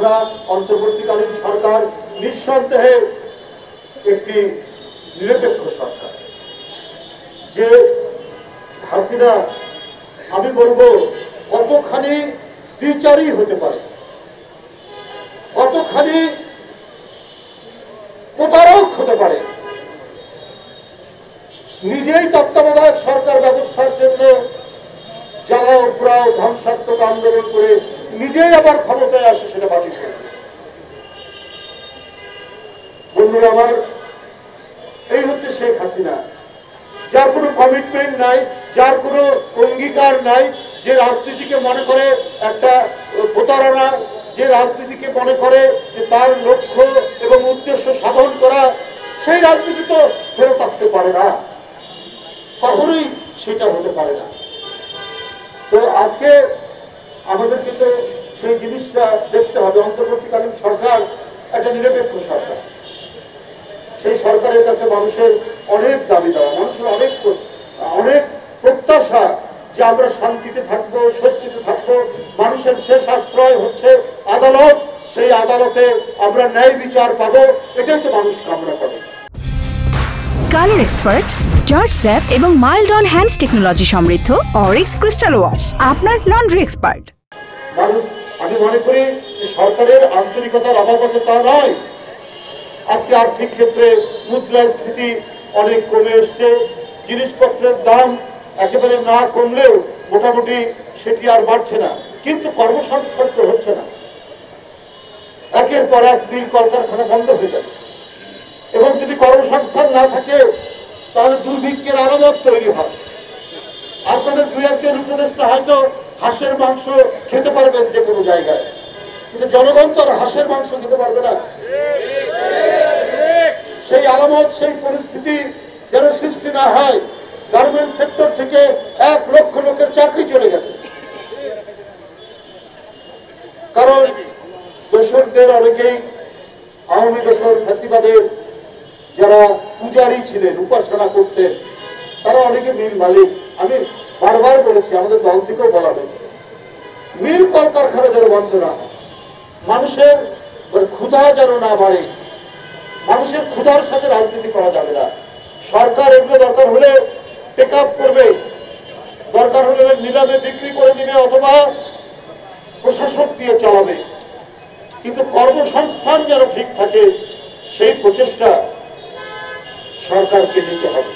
আমরা অন্তর্বর্তীকালীন সরকার নিঃসন্দেহে একটি নিরপেক্ষ সরকার। যে হাসিনা আমি বলবো কতখানি দ্বিচারী হতে পারে, কতখানি প্রতারক হতে পারে, নিজেই তত্ত্বাবধায়ক সরকার ব্যবস্থার জন্য জ্বালাও পোড়াও ধ্বংসাত্মক আন্দোলন করে নিজেই আবার ক্ষমতায় আসে সেটা বাতিল করে দিয়েছে। বন্ধুরা আমার, এই হচ্ছে শেখ হাসিনা, যার কোনো কমিটমেন্ট নাই, যার কোনো অঙ্গীকার নাই, যে রাজনীতিকে মনে করে একটা প্রতারণা, যে রাজনীতিকে মনে করে যে তার লক্ষ্য এবং উদ্দেশ্য সাধন করা, সেই রাজনীতি তো ফেরত আসতে পারে না, কখনোই সেটা হতে পারে না। তো আজকে আমাদের কিন্তু সেই জিনিসটা দেখতে হবে। অন্তর্বর্তীকালীন সরকার একটা নিরপেক্ষ সরকার, সেই সরকারের কাছে মানুষের অনেক দাবি দেওয়া, মানুষের অনেক প্রত্যাশা যে আমরা শান্তিতে থাকবো, স্বস্তিতে থাকবো। মানুষের শেষ আশ্রয় হচ্ছে আদালত, সেই আদালতে আমরা ন্যায় বিচার পাবো, এটাই তো মানুষ কামনা করে। কালার এক্সপার্ট, জর্জ স্যাপ এবং মাইল্ড অন হ্যান্ডস টেকনোলজি সমৃদ্ধ অরিক্স ক্রিস্টাল ওয়াশ আপনার লন্ড্রি এক্সপার্ট। মানুষ, আমি মনে করি সরকারের আন্তরিকতার অভাব আছে তা নয়। আজকে আর্থিক ক্ষেত্রে মুদ্রাস্ফীতি অনেক কমে এসছে, জিনিসপত্রের দাম একেবারে না কমলেও মোটামুটি সেটি আর বাড়ছে না, কিন্তু কর্মসংস্থান তো হচ্ছে না। একের পর এক মিল কলকারখানা বন্ধ হয়ে যাচ্ছে, এবং যদি কর্মসংস্থান না থাকে তাহলে দুর্ভিক্ষের আলামত তৈরি হয়। আপনাদের দুই একজন উপদেষ্টা হয়তো হাঁসের মাংস খেতে পারবেন যে কোনো জায়গায়, কিন্তু জনগণ তো আর হাঁসের মাংস খেতে পারবে না। সেই আলামত, সেই পরিস্থিতি যেন সৃষ্টি না হয়। গার্মেন্ট সেক্টর থেকে 1 লক্ষ লোকের চাকরি চলে গেছে, কারণ দোসরদের অনেকেই আওয়ামী দোসর ফ্যাসিবাদের যারা পূজারী ছিলেন, উপাসনা করতেন, তারা অনেকে মিল মালিক। আমি বারবার বলেছি, আমাদের দল থেকেও বলা হয়েছে, মিল কলকারখানা যেন বন্ধ না হয়, মানুষের ক্ষুধা যেন না বাড়ে। মানুষের ক্ষুধার সাথে রাজনীতি করা যাবে না। সরকার এগুলো দরকার হলে টেক আপ করবে, দরকার হলে নিলামে বিক্রি করে দিবে, অথবা প্রশাসক দিয়ে চালাবে, কিন্তু কর্মসংস্থান যেন ঠিক থাকে সেই প্রচেষ্টা সরকারকে নিতে হবে।